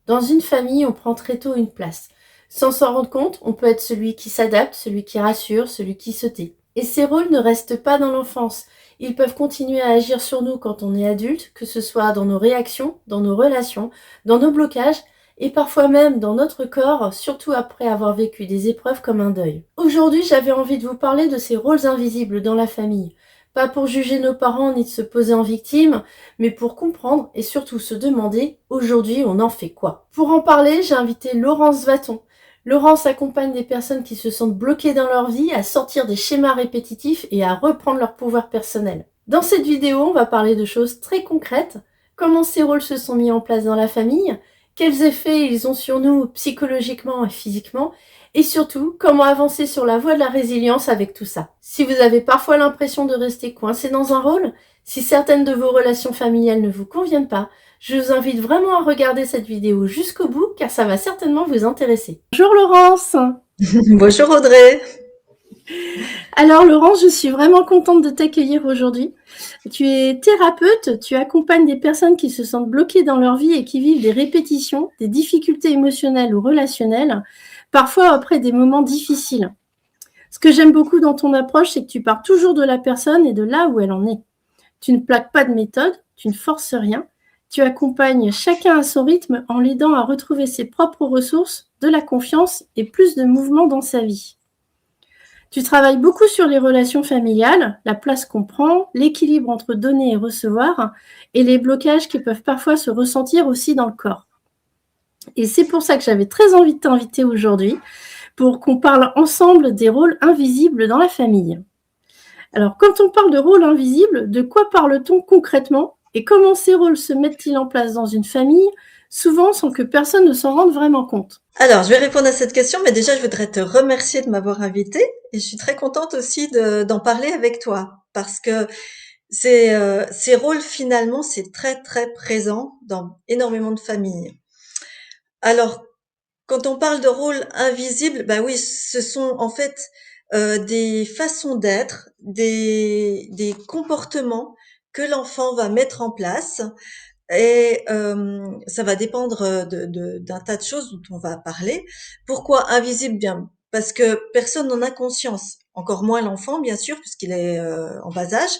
Dans une famille, on prend très tôt une place. Sans s'en rendre compte, on peut être celui qui s'adapte, celui qui rassure, celui qui se tait. Et ces rôles ne restent pas dans l'enfance. Ils peuvent continuer à agir sur nous quand on est adulte, que ce soit dans nos réactions, dans nos relations, dans nos blocages, et parfois même dans notre corps, surtout après avoir vécu des épreuves comme un deuil. Aujourd'hui, j'avais envie de vous parler de ces rôles invisibles dans la famille. Pas pour juger nos parents ni de se poser en victime, mais pour comprendre et surtout se demander, aujourd'hui, on en fait quoi? Pour en parler, j'ai invité Laurence Vaton. Laurence accompagne des personnes qui se sentent bloquées dans leur vie à sortir des schémas répétitifs et à reprendre leur pouvoir personnel. Dans cette vidéo, on va parler de choses très concrètes, comment ces rôles se sont mis en place dans la famille, quels effets ils ont sur nous psychologiquement et physiquement, et surtout, comment avancer sur la voie de la résilience avec tout ça. Si vous avez parfois l'impression de rester coincé dans un rôle, si certaines de vos relations familiales ne vous conviennent pas, je vous invite vraiment à regarder cette vidéo jusqu'au bout car ça va certainement vous intéresser. Bonjour Laurence. Bonjour Audrey. Alors Laurence, je suis vraiment contente de t'accueillir aujourd'hui. Tu es thérapeute, tu accompagnes des personnes qui se sentent bloquées dans leur vie et qui vivent des répétitions, des difficultés émotionnelles ou relationnelles, parfois après des moments difficiles. Ce que j'aime beaucoup dans ton approche, c'est que tu pars toujours de la personne et de là où elle en est. Tu ne plaques pas de méthode, tu ne forces rien, tu accompagnes chacun à son rythme en l'aidant à retrouver ses propres ressources, de la confiance et plus de mouvement dans sa vie. Tu travailles beaucoup sur les relations familiales, la place qu'on prend, l'équilibre entre donner et recevoir, et les blocages qui peuvent parfois se ressentir aussi dans le corps. Et c'est pour ça que j'avais très envie de t'inviter aujourd'hui, pour qu'on parle ensemble des rôles invisibles dans la famille. Alors, quand on parle de rôles invisibles, de quoi parle-t-on concrètement et comment ces rôles se mettent-ils en place dans une famille, souvent sans que personne ne s'en rende vraiment compte? Alors, je vais répondre à cette question, mais déjà, je voudrais te remercier de m'avoir invitée et je suis très contente aussi d'en parler avec toi parce que ces rôles, finalement, c'est très, très présent dans énormément de familles. Alors, quand on parle de rôles invisibles, bah oui, ce sont en fait des façons d'être, des comportements que l'enfant va mettre en place. Et ça va dépendre d'un tas de choses dont on va parler. Pourquoi invisible? Bien, parce que personne n'en a conscience, encore moins l'enfant, bien sûr, puisqu'il est en bas âge,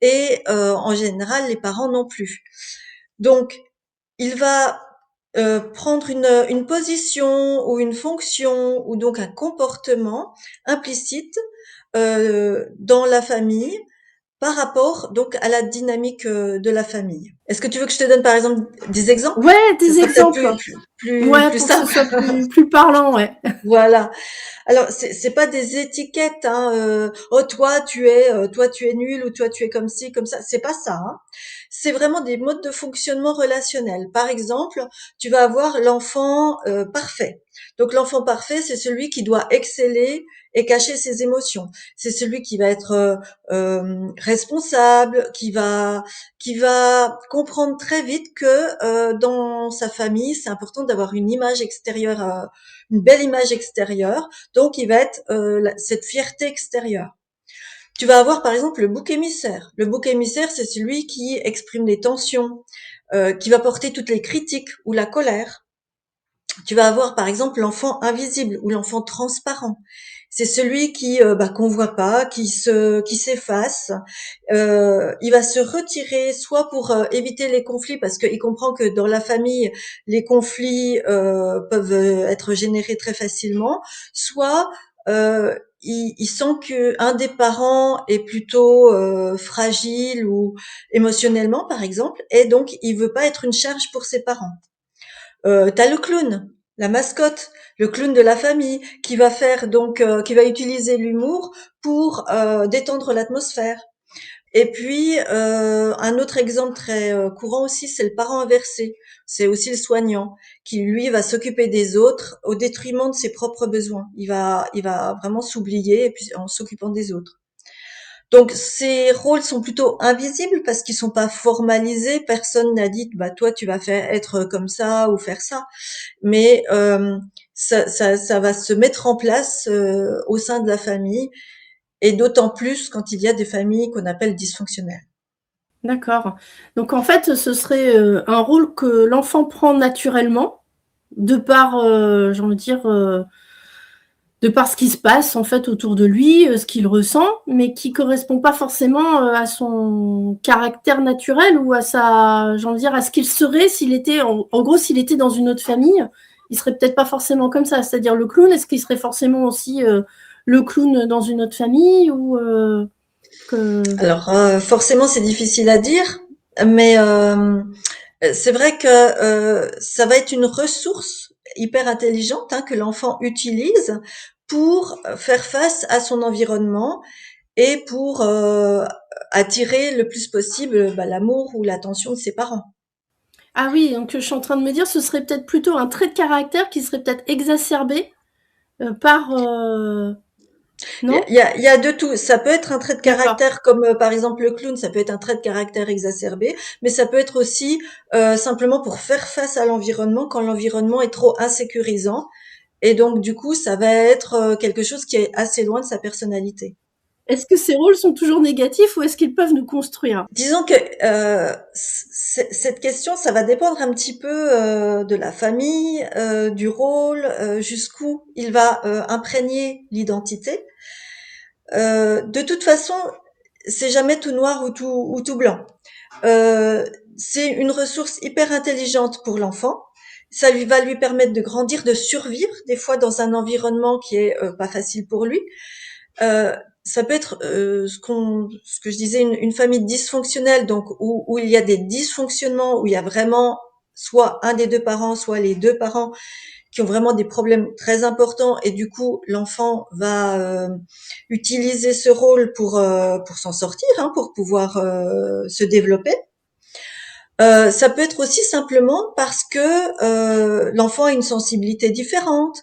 et en général, les parents non plus. Donc, il va prendre une position ou une fonction ou donc un comportement implicite dans la famille par rapport donc à la dynamique de la famille. Est-ce que tu veux que je te donne par exemple des exemples? Ouais, Ce des sera peut-être exemples. Ouais, plus pour que ce simple. soit plus parlant, ouais. Voilà. Alors c'est pas des étiquettes, hein, oh toi tu es nul ou toi tu es comme ci comme ça. C'est pas ça. Hein. C'est vraiment des modes de fonctionnement relationnel. Par exemple, tu vas avoir l'enfant parfait. Donc l'enfant parfait, c'est celui qui doit exceller et cacher ses émotions. C'est celui qui va être responsable, qui va comprendre très vite que dans sa famille, c'est important d'avoir une image extérieure, une belle image extérieure. Donc il va être cette fierté extérieure. Tu vas avoir par exemple le bouc émissaire. Le bouc émissaire, c'est celui qui exprime les tensions, qui va porter toutes les critiques ou la colère. Tu vas avoir par exemple l'enfant invisible ou l'enfant transparent. C'est celui qui qu'on voit pas, qui s'efface. Il va se retirer soit pour éviter les conflits parce qu'il comprend que dans la famille les conflits peuvent être générés très facilement, soit il sent que un des parents est plutôt fragile ou émotionnellement par exemple, et donc il veut pas être une charge pour ses parents. T'as le clown, la mascotte, le clown de la famille, qui va faire donc, qui va utiliser l'humour pour détendre l'atmosphère. Et puis un autre exemple très courant aussi, c'est le parent inversé. C'est aussi le soignant qui lui va s'occuper des autres au détriment de ses propres besoins. Il va vraiment s'oublier et puis en s'occupant des autres. Donc ces rôles sont plutôt invisibles parce qu'ils sont pas formalisés. Personne n'a dit bah toi tu vas faire être comme ça ou faire ça, mais ça va se mettre en place au sein de la famille et d'autant plus quand il y a des familles qu'on appelle dysfonctionnelles. D'accord. Donc en fait, ce serait un rôle que l'enfant prend naturellement, de par, j'ai envie de dire, de par ce qui se passe en fait autour de lui, ce qu'il ressent, mais qui correspond pas forcément à son caractère naturel ou à sa, j'ai envie de dire, à ce qu'il serait s'il était, en gros, s'il était dans une autre famille, il serait peut-être pas forcément comme ça. C'est-à-dire le clown, est-ce qu'il serait forcément aussi le clown dans une autre famille ou que... Alors, forcément, c'est difficile à dire, mais c'est vrai que ça va être une ressource hyper intelligente hein, que l'enfant utilise pour faire face à son environnement et pour attirer le plus possible l'amour ou l'attention de ses parents. Ah oui, donc je suis en train de me dire, ce serait peut-être plutôt un trait de caractère qui serait peut-être exacerbé par... non? Il y a de tout. Ça peut être un trait de D'accord. caractère comme par exemple le clown, ça peut être un trait de caractère exacerbé, mais ça peut être aussi simplement pour faire face à l'environnement quand l'environnement est trop insécurisant. Et donc du coup, ça va être quelque chose qui est assez loin de sa personnalité. Est-ce que ces rôles sont toujours négatifs ou est-ce qu'ils peuvent nous construire? Disons que cette question, ça va dépendre un petit peu de la famille, du rôle, jusqu'où il va imprégner l'identité. De toute façon, c'est jamais tout noir ou tout blanc. C'est une ressource hyper intelligente pour l'enfant. Ça lui va lui permettre de grandir, de survivre, des fois dans un environnement qui est pas facile pour lui. Euh, Ça peut être ce que je disais, une famille dysfonctionnelle, donc où il y a des dysfonctionnements, où il y a vraiment soit un des deux parents, soit les deux parents qui ont vraiment des problèmes très importants, et du coup l'enfant va utiliser ce rôle pour s'en sortir, hein, pour pouvoir se développer. Ça peut être aussi simplement parce que l'enfant a une sensibilité différente,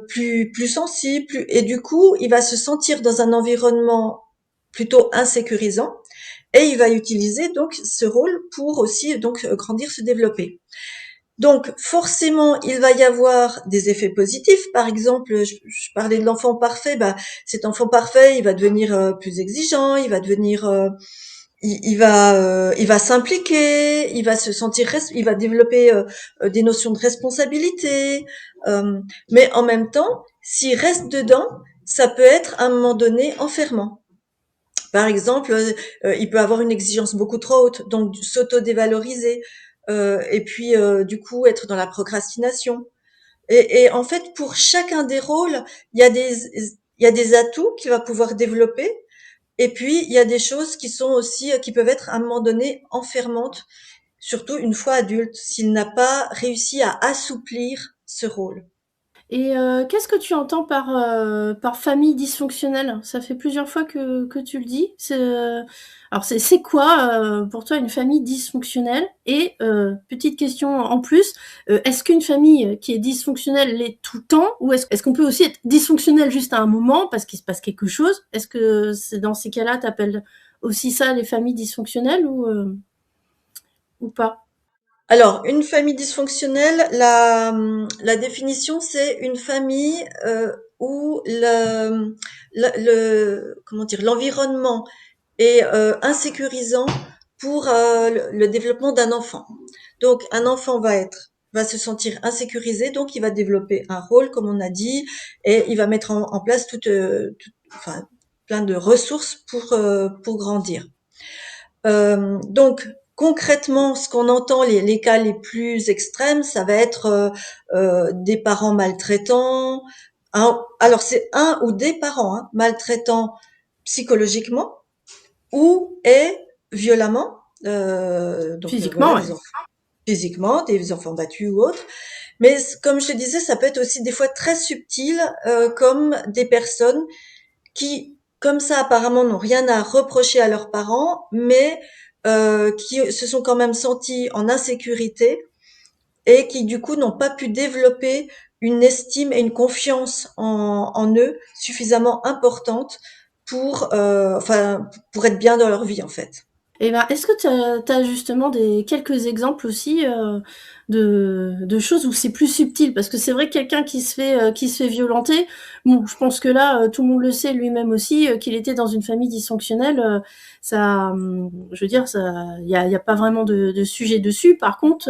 plus sensible, et du coup, il va se sentir dans un environnement plutôt insécurisant, et il va utiliser donc ce rôle pour aussi donc grandir, se développer. Donc forcément, il va y avoir des effets positifs. Par exemple, je parlais de l'enfant parfait. Bah, cet enfant parfait, il va devenir plus exigeant, il va devenir il va s'impliquer, il va se sentir, il va développer des notions de responsabilité. Mais en même temps, s'il reste dedans, ça peut être à un moment donné enfermant. Par exemple, il peut avoir une exigence beaucoup trop haute, donc s'auto-dévaloriser, et puis du coup être dans la procrastination. Et en fait, pour chacun des rôles, il y a il y a des atouts qu'il va pouvoir développer, et puis, il y a des choses qui sont aussi, qui peuvent être à un moment donné enfermantes, surtout une fois adulte, s'il n'a pas réussi à assouplir ce rôle. Et qu'est-ce que tu entends par famille dysfonctionnelle? Ça fait plusieurs fois que tu le dis. Alors c'est quoi pour toi une famille dysfonctionnelle? Et petite question en plus, est-ce qu'une famille qui est dysfonctionnelle l'est tout le temps? Ou est-ce qu'on peut aussi être dysfonctionnel juste à un moment parce qu'il se passe quelque chose? Est-ce que c'est dans ces cas-là, t'appelles aussi ça les familles dysfonctionnelles ou pas? Alors, une famille dysfonctionnelle, la définition, c'est une famille où comment dire, l'environnement est insécurisant pour le développement d'un enfant. Donc, un enfant va se sentir insécurisé, donc il va développer un rôle, comme on a dit, et il va mettre en place enfin, plein de ressources pour grandir. Donc concrètement, ce qu'on entend, les cas les plus extrêmes, ça va être des parents maltraitants. Alors c'est un ou des parents hein, maltraitants psychologiquement ou et violemment. Donc Physiquement, voilà, ouais. des enfants physiquement, des enfants battus ou autres. Mais comme je te disais, ça peut être aussi des fois très subtil, comme des personnes qui, comme ça, apparemment, n'ont rien à reprocher à leurs parents, mais qui se sont quand même sentis en insécurité et qui, du coup, n'ont pas pu développer une estime et une confiance en eux suffisamment importante pour, enfin, pour être bien dans leur vie, en fait. Et ben, est-ce que tu as justement quelques exemples aussi de choses où c'est plus subtil? Parce que c'est vrai que quelqu'un qui se fait violenter, bon, je pense que là, tout le monde le sait lui-même aussi, qu'il était dans une famille dysfonctionnelle, ça, je veux dire, y a pas vraiment de sujet dessus. Par contre,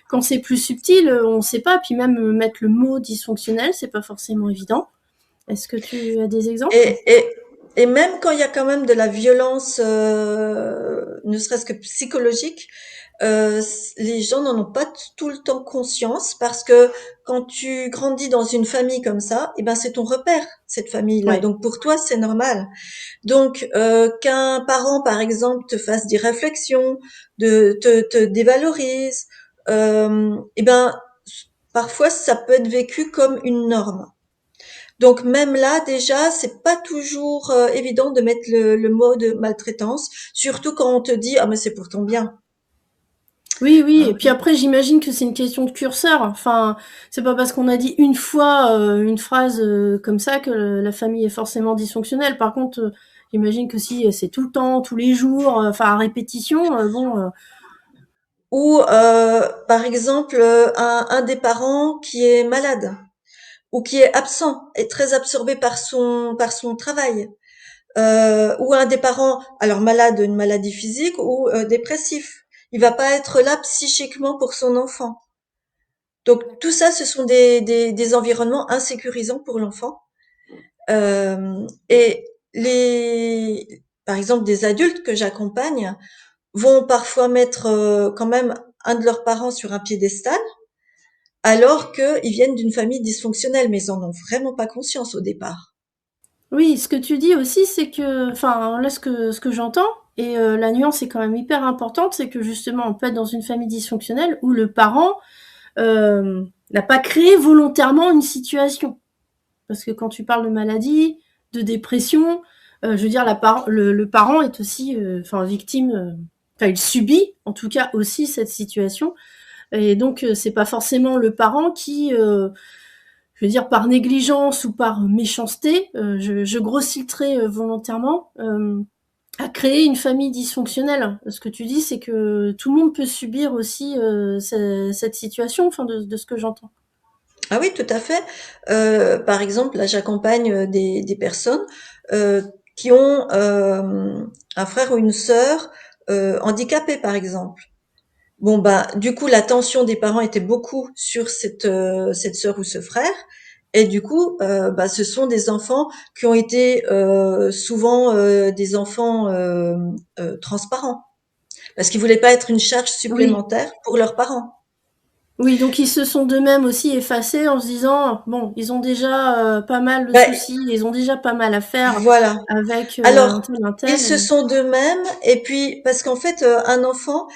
quand c'est plus subtil, on ne sait pas. Puis même mettre le mot dysfonctionnel, c'est pas forcément évident. Est-ce que tu as des exemples? Et, et, et même quand il y a quand même de la violence, ne serait-ce que psychologique, les gens n'en ont pas tout le temps conscience parce que quand tu grandis dans une famille comme ça, eh ben c'est ton repère, cette famille-là. Ouais. Donc pour toi, c'est normal. Donc qu'un parent, par exemple, te fasse des réflexions, te dévalorise, eh ben parfois ça peut être vécu comme une norme. Donc même là, déjà, c'est pas toujours évident de mettre le mot de maltraitance, surtout quand on te dit ah mais c'est pour ton bien. Oui, oui, et puis Hein. après, j'imagine que c'est une question de curseur. Enfin, c'est pas parce qu'on a dit une fois une phrase comme ça que la famille est forcément dysfonctionnelle. Par contre, j'imagine que si c'est tout le temps, tous les jours, enfin à répétition, bon, Ou par exemple un des parents qui est malade ou qui est absent, est très absorbé par son travail. Ou un des parents, alors malade, une maladie physique ou dépressif. Il va pas être là psychiquement pour son enfant. Donc tout ça, ce sont des environnements insécurisants pour l'enfant. Et par exemple, des adultes que j'accompagne vont parfois mettre quand même un de leurs parents sur un piédestal, alors qu'ils viennent d'une famille dysfonctionnelle, mais ils en ont vraiment pas conscience au départ. oui, ce que tu dis aussi, c'est que, enfin, là, ce que j'entends, et la nuance est quand même hyper importante, c'est que justement, on peut être dans une famille dysfonctionnelle où le parent n'a pas créé volontairement une situation. Parce que quand tu parles de maladie, de dépression, je veux dire, le parent est aussi, enfin, victime, enfin, il subit, en tout cas, aussi cette situation. Et donc, c'est pas forcément le parent qui, je veux dire, par négligence ou par méchanceté, je grossis le trait volontairement, a créé une famille dysfonctionnelle. Ce que tu dis, c'est que tout le monde peut subir aussi cette situation, enfin, de ce que j'entends. Ah oui, tout à fait. Par exemple, là, j'accompagne des personnes euh, qui ont un frère ou une sœur handicapés, par exemple. Bon, bah, du coup, l'attention des parents était beaucoup sur cette sœur ou ce frère. Et du coup, bah, ce sont des enfants qui ont été souvent des enfants transparents, parce qu'ils voulaient pas être une charge Oui, supplémentaire pour leurs parents. oui, donc ils se sont d'eux-mêmes aussi effacés en se disant, bon, ils ont déjà pas mal de Ben, soucis, ils ont déjà pas mal à faire voilà. avec Alors, un ils tel. se sont d'eux-mêmes, et puis parce qu'en fait, un enfant,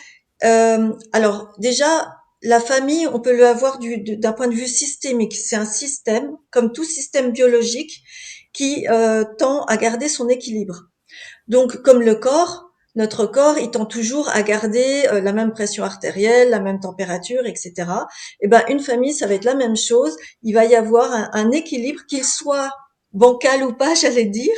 alors déjà, la famille, on peut le avoir d'un point de vue systémique. C'est un système, comme tout système biologique, qui tend à garder son équilibre. Donc, comme le corps, notre corps, il tend toujours à garder la même pression artérielle, la même température, etc. Et ben, une famille, ça va être la même chose. Il va y avoir un équilibre, qu'il soit bancal ou pas, j'allais dire.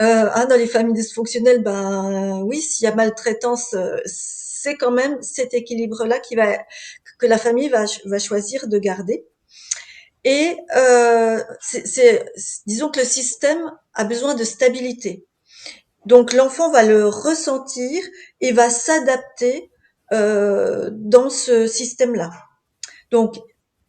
Dans les familles dysfonctionnelles, ben oui, s'il y a maltraitance, c'est quand même cet équilibre-là que la famille va choisir de garder. Et disons que le système a besoin de stabilité. Donc l'enfant va le ressentir et va s'adapter dans ce système-là. Donc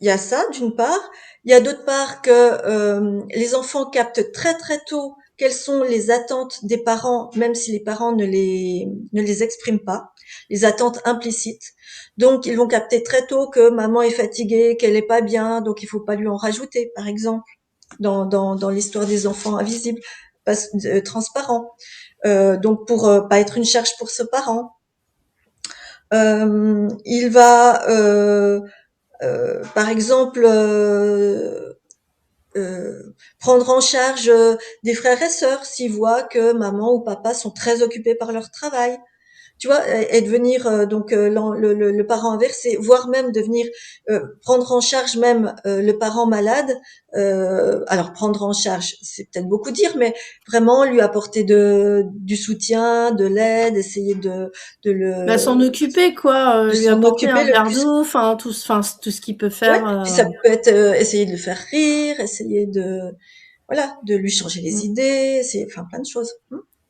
il y a ça d'une part. Il y a d'autre part que les enfants captent très très tôt quelles sont les attentes des parents, même si les parents ne les expriment pas, les attentes implicites. Donc ils vont capter très tôt que maman est fatiguée, qu'elle est pas bien, donc il faut pas lui en rajouter, par exemple, dans l'histoire des enfants invisibles, transparents. Donc pour pas être une charge pour ce parent. Il va, par exemple, prendre en charge des frères et sœurs s'il voit que maman ou papa sont très occupés par leur travail. tu vois, et devenir donc le parent inversé, voire même devenir prendre en charge même le parent malade. Alors prendre en charge, c'est peut-être beaucoup dire, mais vraiment lui apporter du soutien, de l'aide, essayer de Bah, s'en le occuper quoi, de lui s'en apporter occuper un le verre plus. d'eau, enfin tout ce qu'il peut Ouais, faire, puis ça peut être essayer de le faire rire, essayer de voilà, de lui changer les mmh. idées, essayer enfin plein de choses.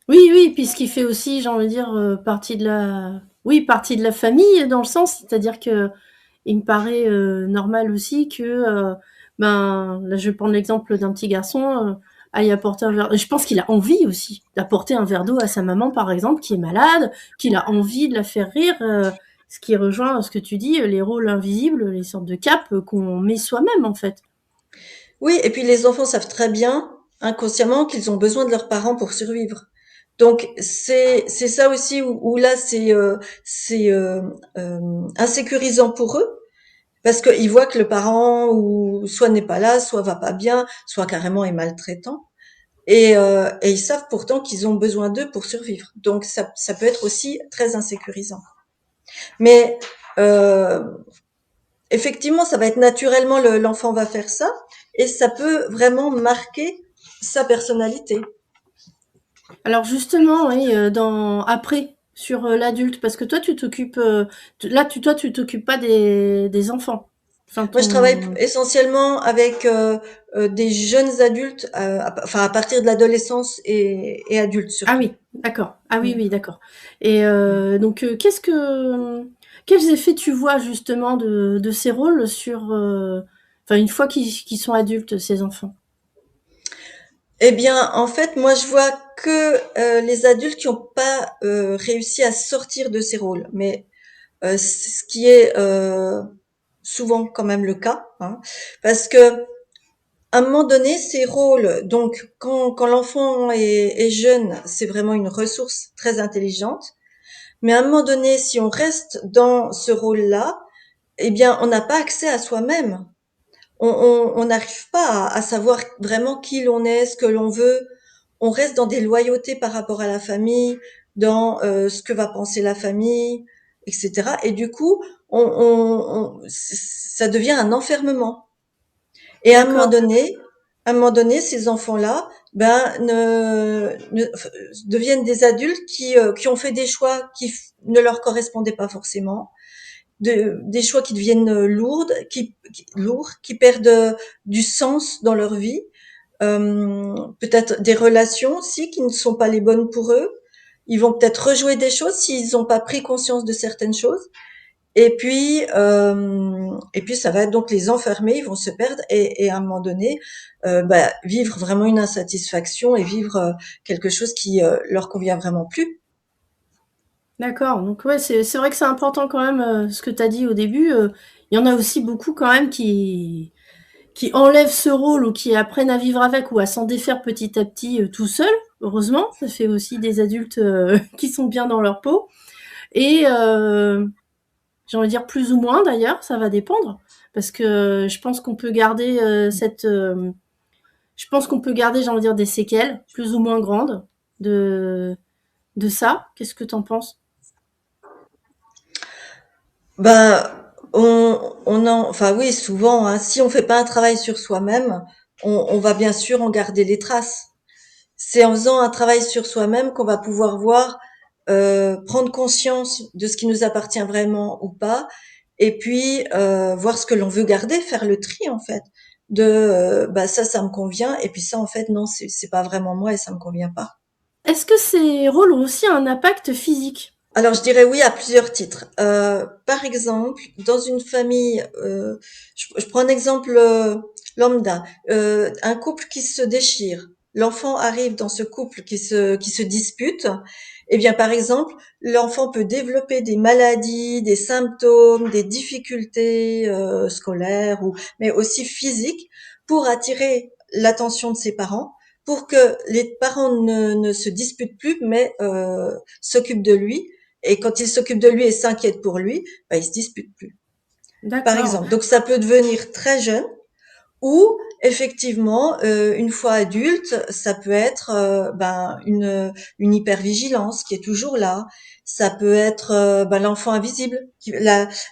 Oui, oui, puis ce qui fait aussi, j'ai envie de dire, partie de la famille dans le sens, c'est-à-dire que il me paraît, normal aussi que, ben, là, je vais prendre l'exemple d'un petit garçon, aille apporter un verre je pense qu'il a envie aussi d'apporter un verre d'eau à sa maman, par exemple, qui est malade, qu'il a envie de la faire rire, ce qui rejoint ce que tu dis, les rôles invisibles, les sortes de capes, qu'on met soi-même, en fait. Oui, et puis les enfants savent très bien, inconsciemment, qu'ils ont besoin de leurs parents pour survivre. Donc c'est ça aussi où là c'est insécurisant pour eux parce qu'ils voient que le parent ou soit n'est pas là, soit va pas bien, soit carrément est maltraitant. Et ils savent pourtant qu'ils ont besoin d'eux pour survivre. Donc ça peut être aussi très insécurisant. Mais euh, effectivement, ça va être naturellement l'enfant va faire ça et ça peut vraiment marquer sa personnalité. Alors justement, oui, dans après, sur, l'adulte, parce que toi tu t'occupes, toi tu t'occupes pas des enfants? Enfin Moi, je travaille ton essentiellement avec des jeunes adultes, enfin à partir de l'adolescence et adultes ah surtout. oui, d'accord. Ah oui, Mm. oui, d'accord. Et donc quels effets tu vois justement de ces rôles sur, enfin une fois qu'ils sont adultes, ces enfants? Eh bien, en fait, moi, je vois que les adultes qui n'ont pas réussi à sortir de ces rôles, mais c'est ce qui est souvent quand même le cas, hein, parce que à un moment donné, ces rôles, donc quand l'enfant est jeune, c'est vraiment une ressource très intelligente, mais à un moment donné, si on reste dans ce rôle-là, eh bien, on n'a pas accès à soi-même. On n'arrive pas à savoir vraiment qui l'on est, ce que l'on veut. On reste dans des loyautés par rapport à la famille, dans ce que va penser la famille, etc. Et du coup, ça devient un enfermement. Et D'accord, à un moment donné, ces enfants-là, ben, deviennent des adultes qui ont fait des choix ne leur correspondaient pas forcément, des choix qui deviennent lourds, qui perdent du sens dans leur vie, peut-être des relations aussi qui ne sont pas les bonnes pour eux. Ils vont peut-être rejouer des choses s'ils n'ont pas pris conscience de certaines choses. Et puis ça va donc les enfermer, ils vont se perdre et à un moment donné, vivre vraiment une insatisfaction et vivre quelque chose qui leur convient vraiment plus. d'accord. Donc ouais, c'est vrai que c'est important quand même, ce que tu as dit au début, il y en a aussi beaucoup quand même qui enlèvent ce rôle ou qui apprennent à vivre avec ou à s'en défaire petit à petit, tout seuls. Heureusement, ça fait aussi des adultes, qui sont bien dans leur peau et j'ai envie de dire plus ou moins d'ailleurs, ça va dépendre. Parce que je pense qu'on peut garder je pense qu'on peut garder, j'ai envie de dire, des séquelles plus ou moins grandes de, de ça. Qu'est-ce que t'en penses? Ben, enfin oui, souvent, hein, si on fait pas un travail sur soi-même, on va bien sûr en garder les traces. C'est en faisant un travail sur soi-même qu'on va pouvoir voir, prendre conscience de ce qui nous appartient vraiment ou pas, et puis voir ce que l'on veut garder, faire le tri en fait. Bah ça me convient, et puis ça en fait non, c'est pas vraiment moi et ça me convient pas. Est-ce que ces rôles ont aussi un impact physique? Alors je dirais oui à plusieurs titres. Par exemple, dans une famille, je prends un exemple lambda, un couple qui se déchire. L'enfant arrive dans ce couple qui se dispute. Eh bien, par exemple, l'enfant peut développer des maladies, des symptômes, des difficultés scolaires mais aussi physiques pour attirer l'attention de ses parents, pour que les parents ne se disputent plus, mais s'occupent de lui et quand il s'occupe de lui et s'inquiète pour lui, bah, il se dispute plus. Par D'accord. exemple. Donc ça peut devenir très jeune ou effectivement, une fois adulte, ça peut être une hypervigilance qui est toujours là. Ça peut être l'enfant invisible.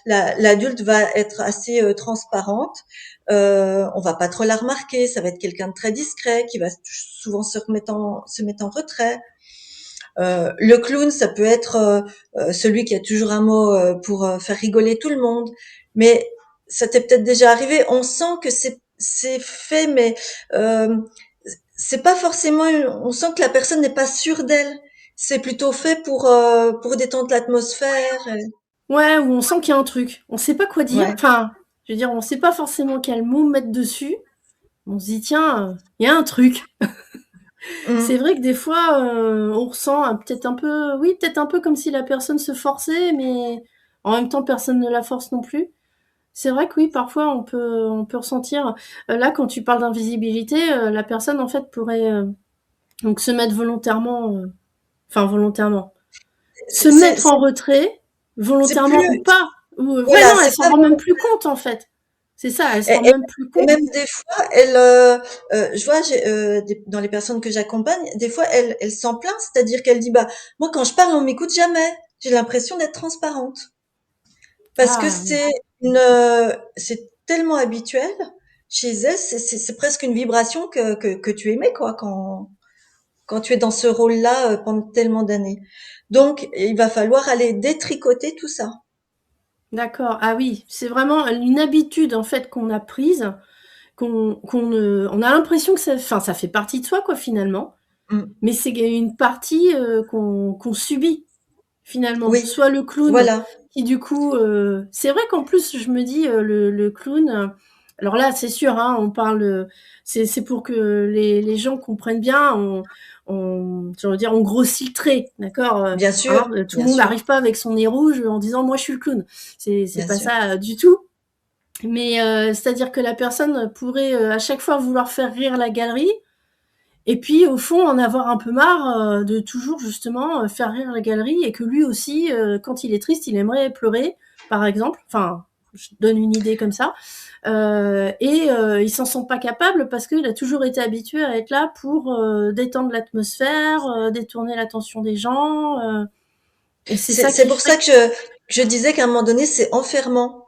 L'adulte va être assez transparente. On va pas trop la remarquer. Ça va être quelqu'un de très discret qui va souvent se mettre en retrait. Le clown, ça peut être celui qui a toujours un mot pour faire rigoler tout le monde. Mais ça t'est peut-être déjà arrivé. On sent que c'est fait, mais euh, c'est pas forcément. On sent que la personne n'est pas sûre d'elle. C'est plutôt fait pour détendre l'atmosphère. Ouais, où on sent qu'il y a un truc. On sait pas quoi dire. Ouais. Enfin, je veux dire, on sait pas forcément quel mot mettre dessus. On se dit, tiens, il y a un truc. C'est Mm. vrai que des fois, on ressent peut-être un peu, oui, peut-être un peu comme si la personne se forçait, mais en même temps, personne ne la force non plus. C'est vrai que oui, parfois on peut ressentir. Là, quand tu parles d'invisibilité, la personne en fait pourrait donc se mettre volontairement, enfin volontairement, se C'est c'est- mettre en c'est- retrait, c'est volontairement ou plus. pas. Ou, ouais, Voilà, non, elle c'est s'en pas rend même bon. plus compte en fait. C'est ça, elle se Et, rend et- même plus et compte. même des fois, je vois, dans les personnes que j'accompagne, des fois, elle s'en plaint, c'est-à-dire qu'elle dit, bah, moi, quand je parle, on m'écoute jamais. J'ai l'impression d'être transparente. Parce que Ah oui, c'est tellement habituel chez elle, c'est presque une vibration que tu émets, quoi, quand tu es dans ce rôle-là pendant tellement d'années. Donc, il va falloir aller détricoter tout ça. d'accord. Ah oui, c'est vraiment une habitude en fait qu'on a prise, on a l'impression que ça, enfin, ça fait partie de soi quoi finalement. Mm. Mais c'est une partie qu'on subit finalement. Oui, Soit le clown voilà, qui du coup, c'est vrai qu'en plus je me dis le clown. Alors là c'est sûr, hein, on parle, c'est pour que les gens comprennent bien. Je veux dire, on grossit le trait, d'accord. bien Hein, sûr, tout le bien monde sûr, n'arrive pas avec son nez rouge en disant moi je suis le clown. C'est bien pas sûr. ça du tout. Mais c'est-à-dire que la personne pourrait à chaque fois vouloir faire rire la galerie et puis au fond en avoir un peu marre de toujours justement faire rire la galerie et que lui aussi, quand il est triste, il aimerait pleurer, par exemple. Enfin, je donne une idée comme ça. Et il s'en sent pas capable parce qu'il a toujours été habitué à être là pour détendre l'atmosphère, détourner l'attention des gens. Et c'est ça C'est qui pour ferait ça que... que je disais qu'à un moment donné, c'est enfermant.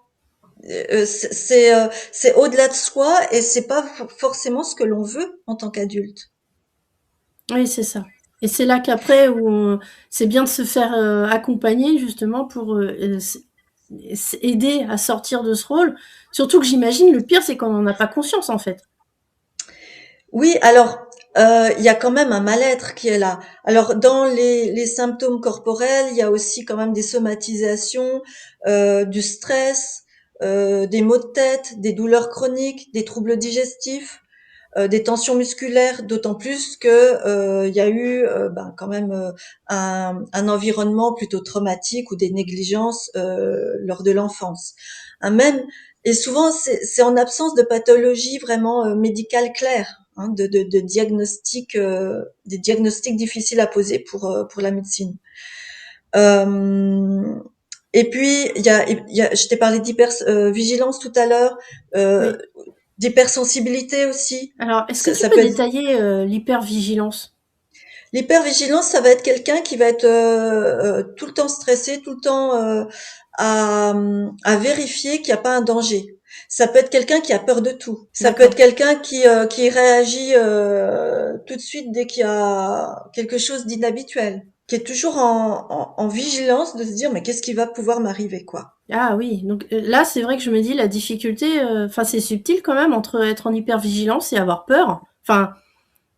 C'est au-delà de soi et c'est pas forcément ce que l'on veut en tant qu'adulte. Oui, c'est ça. Et c'est là qu'après, c'est bien de se faire accompagner justement pour aider à sortir de ce rôle. Surtout que j'imagine, le pire, c'est qu'on n'en a pas conscience en fait. Oui, alors il y a quand même un mal-être qui est là. Alors dans les symptômes corporels, il y a aussi quand même des somatisations, du stress, des maux de tête, des douleurs chroniques, des troubles digestifs, des tensions musculaires, d'autant plus que il y a eu quand même un environnement plutôt traumatique ou des négligences lors de l'enfance. Même et souvent c'est en absence de pathologie vraiment médicale claire, hein, de diagnostic, des diagnostics difficiles à poser pour la médecine. Euh, et puis je t'ai parlé d'hypervigilance tout à l'heure, euh, Oui. d'hypersensibilité aussi. Alors, est-ce que tu Ça peux peut être détailler l'hypervigilance? l'hypervigilance, ça va être quelqu'un qui va être tout le temps stressé, tout le temps à vérifier qu'il n'y a pas un danger. Ça peut être quelqu'un qui a peur de tout. Ça peut être D'accord. quelqu'un qui réagit tout de suite dès qu'il y a quelque chose d'inhabituel, qui est toujours en vigilance de se dire mais qu'est-ce qui va pouvoir m'arriver quoi. Ah oui, donc là, c'est vrai que je me dis la difficulté, enfin, c'est subtil quand même entre être en hypervigilance et avoir peur. Enfin,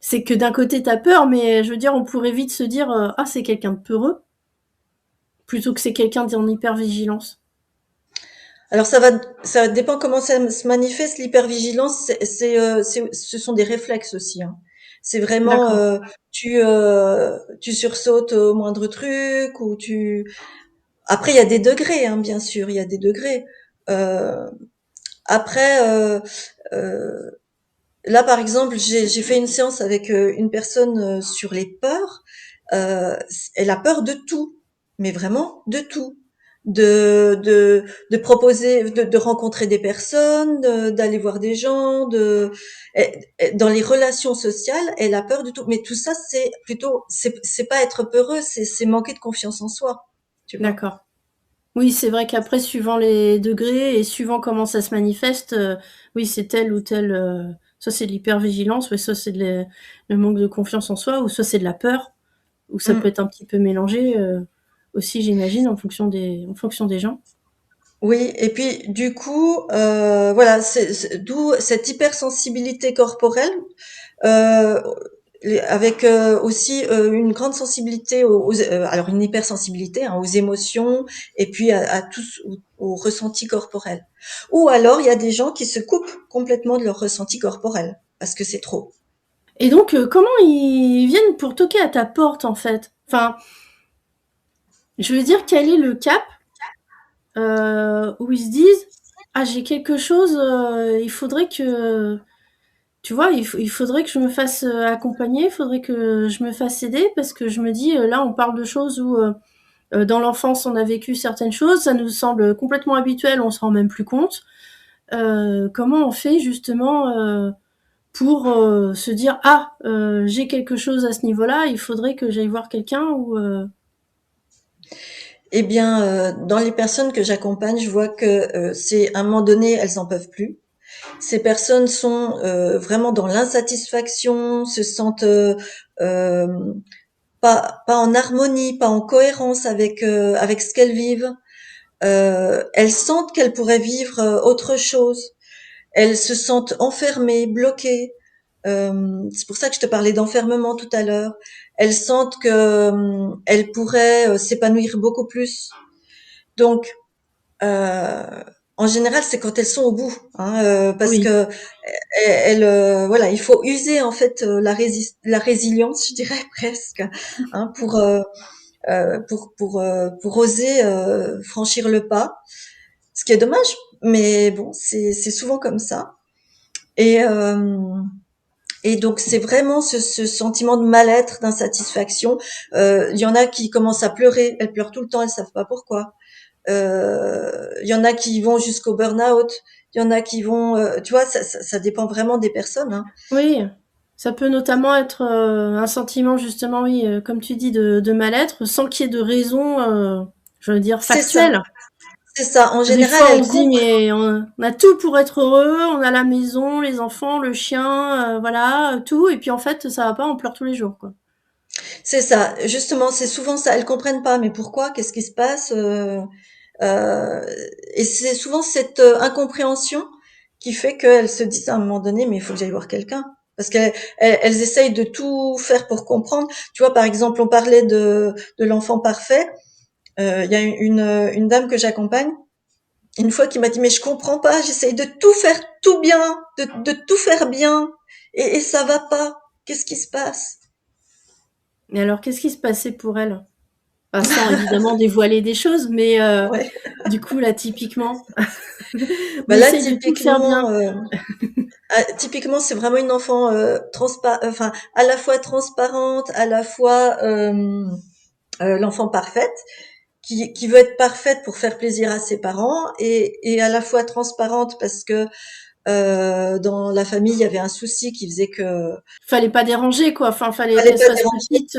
c'est que d'un côté, t'as peur, mais je veux dire, on pourrait vite se dire, ah, c'est quelqu'un de peureux, plutôt que c'est quelqu'un en hypervigilance. Alors ça dépend comment ça se manifeste. L'hypervigilance, ce sont des réflexes aussi, hein. C'est vraiment D'accord. tu sursautes au moindre truc ou tu. Après, il y a des degrés, hein, bien sûr, il y a des degrés. Euh, après, là, par exemple, j'ai fait une séance avec une personne sur les peurs. Euh, Elle a peur de tout, mais vraiment de tout. de proposer, de rencontrer des personnes, d'aller voir des gens, dans les relations sociales, elle a peur du tout. Mais tout ça, c'est plutôt, c'est pas être peureux, c'est manquer de confiance en soi, tu vois. D'accord. Oui, c'est vrai qu'après, suivant les degrés et suivant comment ça se manifeste, oui, c'est tel ou tel, soit c'est de l'hypervigilance, ouais, soit c'est le manque de confiance en soi, ou soit c'est de la peur, ou ça peut Mm. être un petit peu mélangé, aussi, j'imagine, en fonction des gens. Oui, et puis du coup, voilà, d'où cette hypersensibilité corporelle. Euh, Avec aussi une grande sensibilité alors une hypersensibilité hein, aux émotions et puis à tous aux ressentis corporels. Ou alors il y a des gens qui se coupent complètement de leurs ressentis corporels parce que c'est trop. Et donc, comment ils viennent pour toquer à ta porte, en fait? Enfin, je veux dire, quel est le cap, où ils se disent: «Ah, j'ai quelque chose, il faudrait que tu vois, il faudrait que je me fasse accompagner, il faudrait que je me fasse aider parce que je me dis, là, on parle de choses où dans l'enfance, on a vécu certaines choses, ça nous semble complètement habituel, on se rend même plus compte. Comment on fait justement pour se dire, ah, j'ai quelque chose à ce niveau-là, il faudrait que j'aille voir quelqu'un ou Eh bien, dans les personnes que j'accompagne, je vois que c'est à un moment donné, elles en peuvent plus. Ces personnes sont vraiment dans l'insatisfaction, se sentent euh, pas en harmonie, pas en cohérence avec ce qu'elles vivent. Elles sentent qu'elles pourraient vivre autre chose. Elles se sentent enfermées, bloquées. C'est pour ça que je te parlais d'enfermement tout à l'heure. Elles sentent que elles pourraient s'épanouir beaucoup plus. Donc, euh, en général, c'est quand elles sont au bout, hein, parce oui. que voilà, il faut user en fait la résilience, je dirais presque, hein, pour oser franchir le pas. Ce qui est dommage, mais bon, c'est souvent comme ça. Et, euh, et donc c'est vraiment ce sentiment de mal-être, d'insatisfaction. Il y en a qui commencent à pleurer, elles pleurent tout le temps, elles savent pas pourquoi. Il y en a qui vont jusqu'au burn-out. Il y en a qui vont, tu vois, ça dépend vraiment des personnes. Hein. Oui, ça peut notamment être un sentiment justement, oui, comme tu dis, de mal-être, sans qu'il y ait de raison, je veux dire, C'est ça, factuelle. c'est ça. En Des général, fois, on elles se dit, comprennent. mais on a tout pour être heureux, on a la maison, les enfants, le chien, voilà, tout, et puis en fait, ça va pas, on pleure tous les jours, quoi. C'est ça. Justement, c'est souvent ça. Elles comprennent pas. Mais pourquoi? Qu'est-ce qui se passe? Euh, et c'est souvent cette incompréhension qui fait qu'elles se disent à un moment donné, mais il faut que j'aille voir quelqu'un. Parce qu'elles essayent de tout faire pour comprendre. Tu vois, par exemple, on parlait de l'enfant parfait. Il y a une dame que j'accompagne, une fois qui m'a dit, mais je comprends pas, j'essaye de tout faire tout bien, de tout faire bien, et ça va pas. Qu'est-ce qui se passe? Et alors, qu'est-ce qui se passait pour elle? Enfin, sans évidemment dévoiler des choses, mais Ouais. du coup, là, typiquement, on Bah là, essaye de tout faire bien. typiquement, c'est vraiment une enfant enfin, à la fois transparente, à la fois l'enfant parfaite, qui veut être parfaite pour faire plaisir à ses parents, et à la fois transparente parce que dans la famille, il y avait un souci qui faisait que Fallait pas déranger, quoi. Enfin, fallait fallait qu'elle se pas fasse déranger. petite.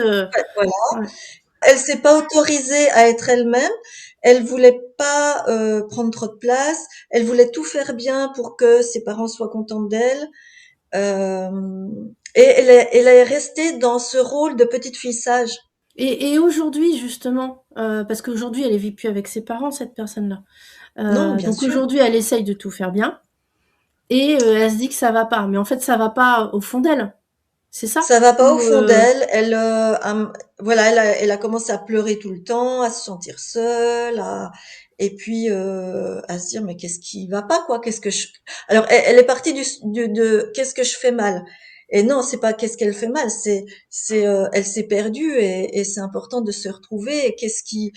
Voilà. Ouais. Elle s'est pas autorisée à être elle-même. Elle voulait pas prendre trop de place. Elle voulait tout faire bien pour que ses parents soient contents d'elle. Euh, et elle est restée dans ce rôle de petite fille sage. Et aujourd'hui, justement, parce qu'aujourd'hui, elle vit plus avec ses parents, cette personne-là. Non, bien Donc sûr. aujourd'hui, elle essaye de tout faire bien. Et elle se dit que ça va pas. Mais en fait, ça va pas au fond d'elle. C'est ça? Ça va pas au Ou fond d'elle. Voilà, elle a commencé à pleurer tout le temps, à se sentir seule, et puis à se dire mais qu'est-ce qui va pas quoi? Qu'est-ce que je Alors elle est partie de qu'est-ce que je fais mal? Et non, c'est pas qu'est-ce qu'elle fait mal, c'est elle s'est perdue et c'est important de se retrouver. Et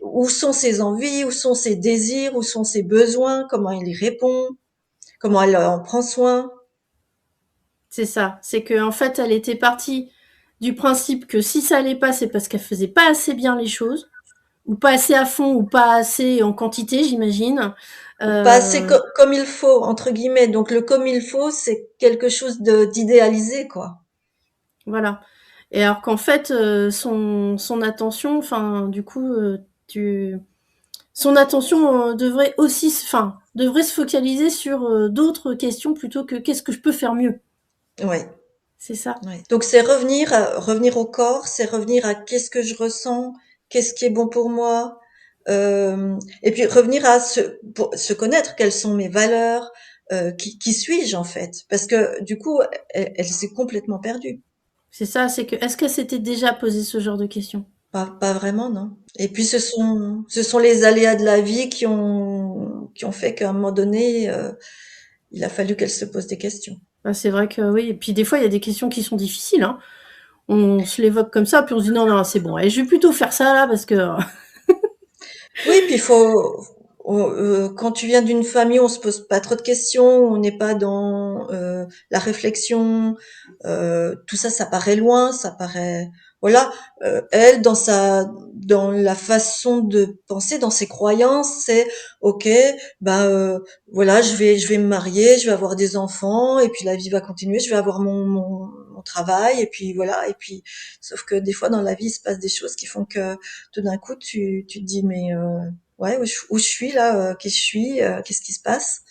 où sont ses envies, où sont ses désirs, où sont ses besoins, comment elle y répond, comment elle en prend soin. c'est ça. C'est que en fait, elle était partie du principe que si ça allait pas, c'est parce qu'elle faisait pas assez bien les choses, ou pas assez à fond, ou pas assez en quantité, j'imagine. Pas assez Euh, comme il faut, entre guillemets. Donc le comme il faut, c'est quelque chose d'idéalisé, quoi. voilà. Et alors qu'en fait, son attention, enfin, du coup, son attention devrait aussi, enfin, devrait se focaliser sur d'autres questions plutôt que qu'est-ce que je peux faire mieux. Ouais. C'est ça. Ouais. Donc c'est revenir au corps, c'est revenir à qu'est-ce que je ressens, qu'est-ce qui est bon pour moi, et puis revenir à pour se connaître, quelles sont mes valeurs, qui suis-je en fait, parce que du coup elle s'est complètement perdue. C'est ça, c'est que, est-ce qu'elle s'était déjà posé ce genre de questions? Pas vraiment, non. Et puis ce sont les aléas de la vie qui ont fait qu'à un moment donné, il a fallu qu'elle se pose des questions. Bah, c'est vrai que oui. Et puis des fois, il y a des questions qui sont difficiles, hein. On se l'évoque comme ça, puis on se dit non, non, c'est bon. Et je vais plutôt faire ça là parce que Oui, puis quand tu viens d'une famille, on se pose pas trop de questions, on n'est pas dans la réflexion, tout ça, ça paraît loin, ça paraît, voilà. Elle, dans la façon de penser, dans ses croyances, c'est ok, bah voilà, je vais me marier, je vais avoir des enfants, et puis la vie va continuer, je vais avoir mon travail, et puis voilà, et puis, sauf que des fois dans la vie, il se passe des choses qui font que tout d'un coup, tu te dis, mais ouais, où je suis là, qui je suis, qu'est-ce qui se passe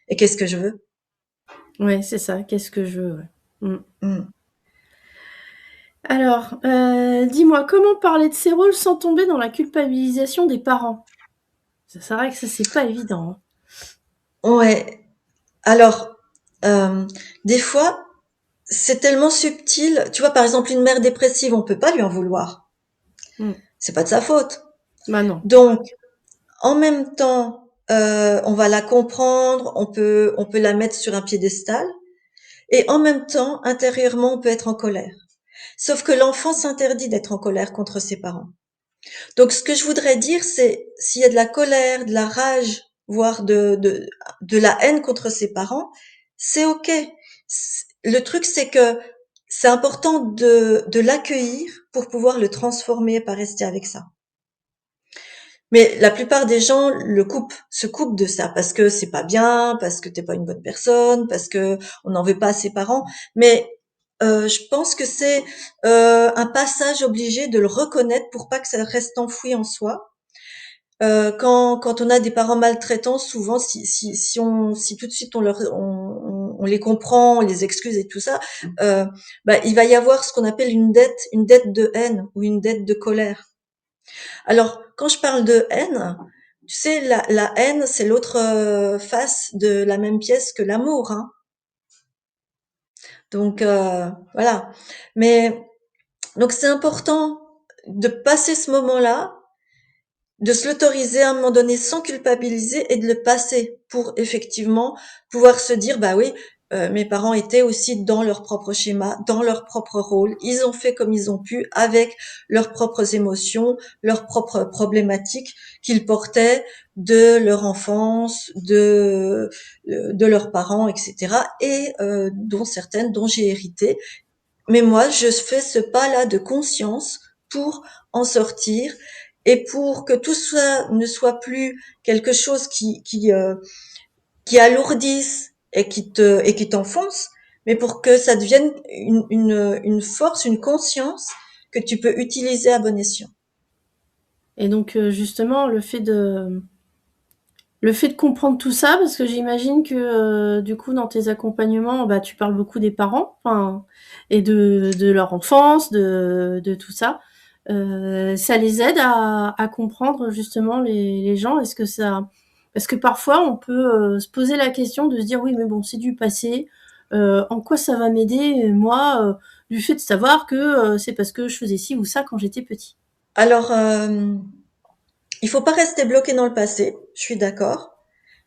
et qu'est-ce que je veux. ouais, c'est ça. Qu'est-ce que je veux, ouais. Mm. Mm. Alors, dis-moi, comment parler de ces rôles sans tomber dans la culpabilisation des parents? Ça, c'est vrai que ça, c'est pas évident, hein. Ouais. Alors, euh, des fois, c'est tellement subtil. Tu vois, par exemple, une mère dépressive, on peut pas lui en vouloir. Mm. C'est pas de sa faute. Bah non. Donc, en même temps, on va la comprendre, on peut la mettre sur un piédestal, et en même temps, intérieurement, on peut être en colère. Sauf que l'enfant s'interdit d'être en colère contre ses parents. Donc, ce que je voudrais dire, c'est s'il y a de la colère, de la rage, voire de la haine contre ses parents, c'est ok. Le truc, c'est que c'est important de l'accueillir pour pouvoir le transformer et pas rester avec ça. Mais la plupart des gens se coupent de ça parce que c'est pas bien, parce que t'es pas une bonne personne, parce que on n'en veut pas à ses parents. Mais je pense que c'est un passage obligé de le reconnaître pour pas que ça reste enfoui en soi. Quand on a des parents maltraitants, souvent, si tout de suite on les comprend, on les excuse et tout ça, bah, il va y avoir ce qu'on appelle une dette de haine ou une dette de colère. Alors, quand je parle de haine, tu sais, la haine, c'est l'autre face de la même pièce que l'amour, hein. Donc voilà. Mais donc c'est important de passer ce moment-là, de se l'autoriser à un moment donné sans culpabiliser et de le passer pour effectivement pouvoir se dire, bah oui, mes parents étaient aussi dans leur propre schéma, dans leur propre rôle. Ils ont fait comme ils ont pu avec leurs propres émotions, leurs propres problématiques qu'ils portaient de leur enfance, de leurs parents, etc. Et dont certaines dont j'ai hérité. Mais moi, je fais ce pas-là de conscience pour en sortir et pour que tout ça ne soit plus quelque chose qui alourdisse et qui t'enfonce, mais pour que ça devienne une force, une conscience que tu peux utiliser à bon escient. Et donc, justement, le fait de comprendre tout ça, parce que j'imagine que du coup, dans tes accompagnements, bah, tu parles beaucoup des parents, enfin, et de leur enfance, de tout ça. Ça les aide à comprendre justement les gens. Est-ce que ça, parce que parfois, on peut se poser la question de se dire, oui, mais bon, c'est du passé. En quoi ça va m'aider, moi, du fait de savoir que c'est parce que je faisais ci ou ça quand j'étais petit. Alors, il faut pas rester bloqué dans le passé, je suis d'accord.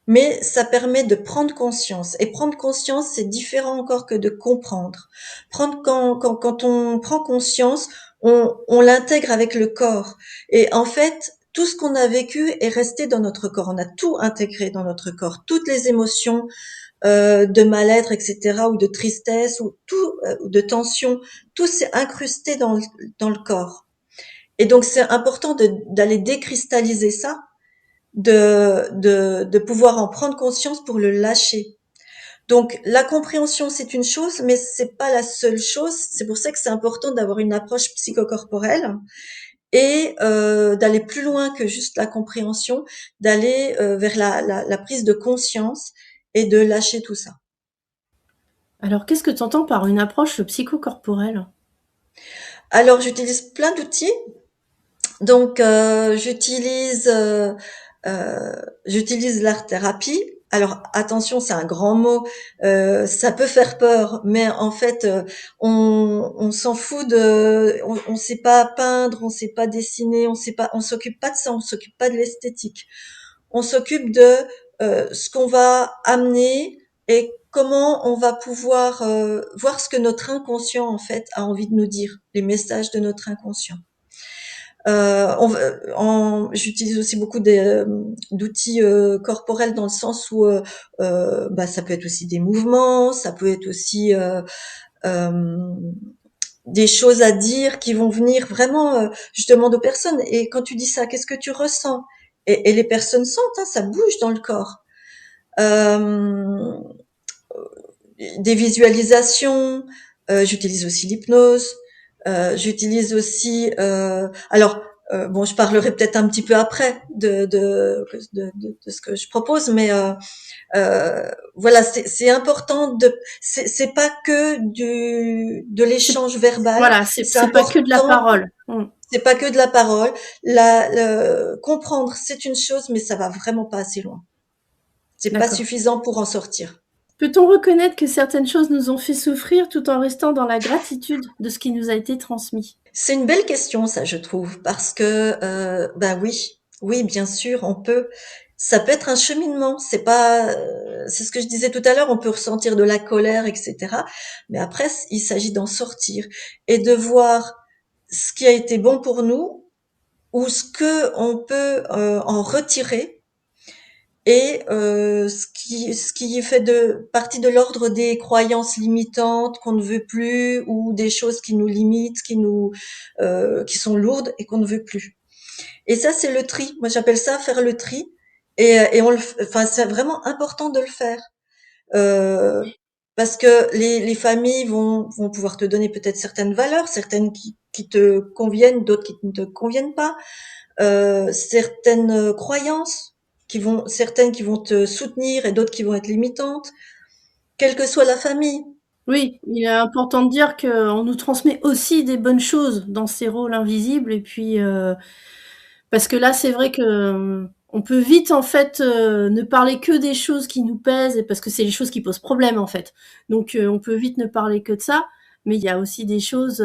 Mais ça permet de prendre conscience. Et prendre conscience, c'est différent encore que de comprendre. Quand on prend conscience, on l'intègre avec le corps. Et en fait, tout ce qu'on a vécu est resté dans notre corps. On a tout intégré dans notre corps. Toutes les émotions de mal-être, etc., ou de tristesse, ou tout, ou de tension, tout s'est incrusté dans le corps. Et donc c'est important d'aller décristalliser ça, de pouvoir en prendre conscience pour le lâcher. Donc la compréhension c'est une chose, mais c'est pas la seule chose. C'est pour ça que c'est important d'avoir une approche psychocorporelle et d'aller plus loin que juste la compréhension, d'aller vers la prise de conscience et de lâcher tout ça. Alors, qu'est-ce que tu entends par une approche psychocorporelle? Alors j'utilise plein d'outils. Donc j'utilise l'art-thérapie. Alors attention, c'est un grand mot, ça peut faire peur, mais en fait, on s'en fout on sait pas peindre, on sait pas dessiner, on s'occupe pas de ça, on s'occupe pas de l'esthétique. On s'occupe de ce qu'on va amener et comment on va pouvoir voir ce que notre inconscient en fait a envie de nous dire, les messages de notre inconscient. J'utilise aussi beaucoup d'outils corporels dans le sens où bah, ça peut être aussi des mouvements, ça peut être aussi euh, des choses à dire qui vont venir vraiment justement aux personnes. Et quand tu dis ça, qu'est-ce que tu ressens? Et les personnes sentent, hein, ça bouge dans le corps. Euh, des visualisations, j'utilise aussi l'hypnose, j'utilise aussi alors bon, je parlerai peut-être un petit peu après de ce que je propose, mais voilà, c'est important c'est pas que de C'est, l'échange verbal, voilà, c'est c'est pas que de la important, parole. Mm. c'est pas que de la parole. Comprendre, c'est une chose, mais ça va vraiment pas assez loin. C'est pas D'accord. suffisant pour en sortir. Peut-on reconnaître que certaines choses nous ont fait souffrir tout en restant dans la gratitude de ce qui nous a été transmis? C'est une belle question, ça, je trouve, parce que, ben oui, oui, bien sûr, on peut. Ça peut être un cheminement. C'est pas, c'est ce que je disais tout à l'heure. On peut ressentir de la colère, etc. Mais après, il s'agit d'en sortir et de voir ce qui a été bon pour nous ou ce que on peut en retirer et ce qui fait de partie de l'ordre des croyances limitantes qu'on ne veut plus ou des choses qui nous limitent, qui sont lourdes et qu'on ne veut plus. Et ça c'est le tri. Moi j'appelle ça faire le tri et enfin c'est vraiment important de le faire. Euh, Parce que les familles vont pouvoir te donner peut-être certaines valeurs, certaines qui te conviennent, d'autres qui ne te conviennent pas, certaines croyances certaines qui vont te soutenir et d'autres qui vont être limitantes, quelle que soit la famille. Oui, il est important de dire qu'on nous transmet aussi des bonnes choses dans ces rôles invisibles et puis parce que là, c'est vrai que on peut vite en fait ne parler que des choses qui nous pèsent et parce que c'est les choses qui posent problème en fait. Donc on peut vite ne parler que de ça, mais il y a aussi des choses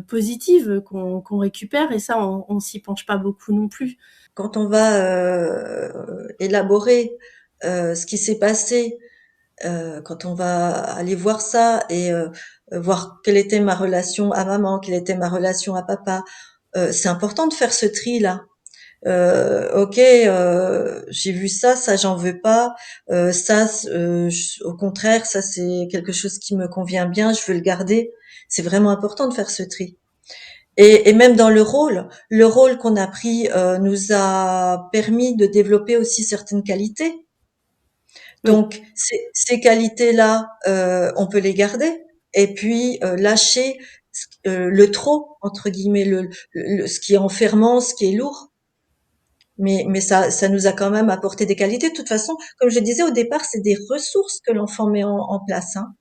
positives qu'on récupère et ça, on s'y penche pas beaucoup non plus. Quand on va élaborer ce qui s'est passé, quand on va aller voir ça et voir quelle était ma relation à maman, quelle était ma relation à papa, c'est important de faire ce tri-là. Ok, j'ai vu ça, ça j'en veux pas, au contraire, ça c'est quelque chose qui me convient bien, je veux le garder. C'est vraiment important de faire ce tri. Et même dans le rôle qu'on a pris nous a permis de développer aussi certaines qualités. Oui, Donc ces qualités-là, on peut les garder et puis lâcher le trop entre guillemets, ce qui est enfermant, ce qui est lourd. Mais ça nous a quand même apporté des qualités. De toute façon, comme je disais au départ, c'est des ressources que l'enfant met en place. Hein.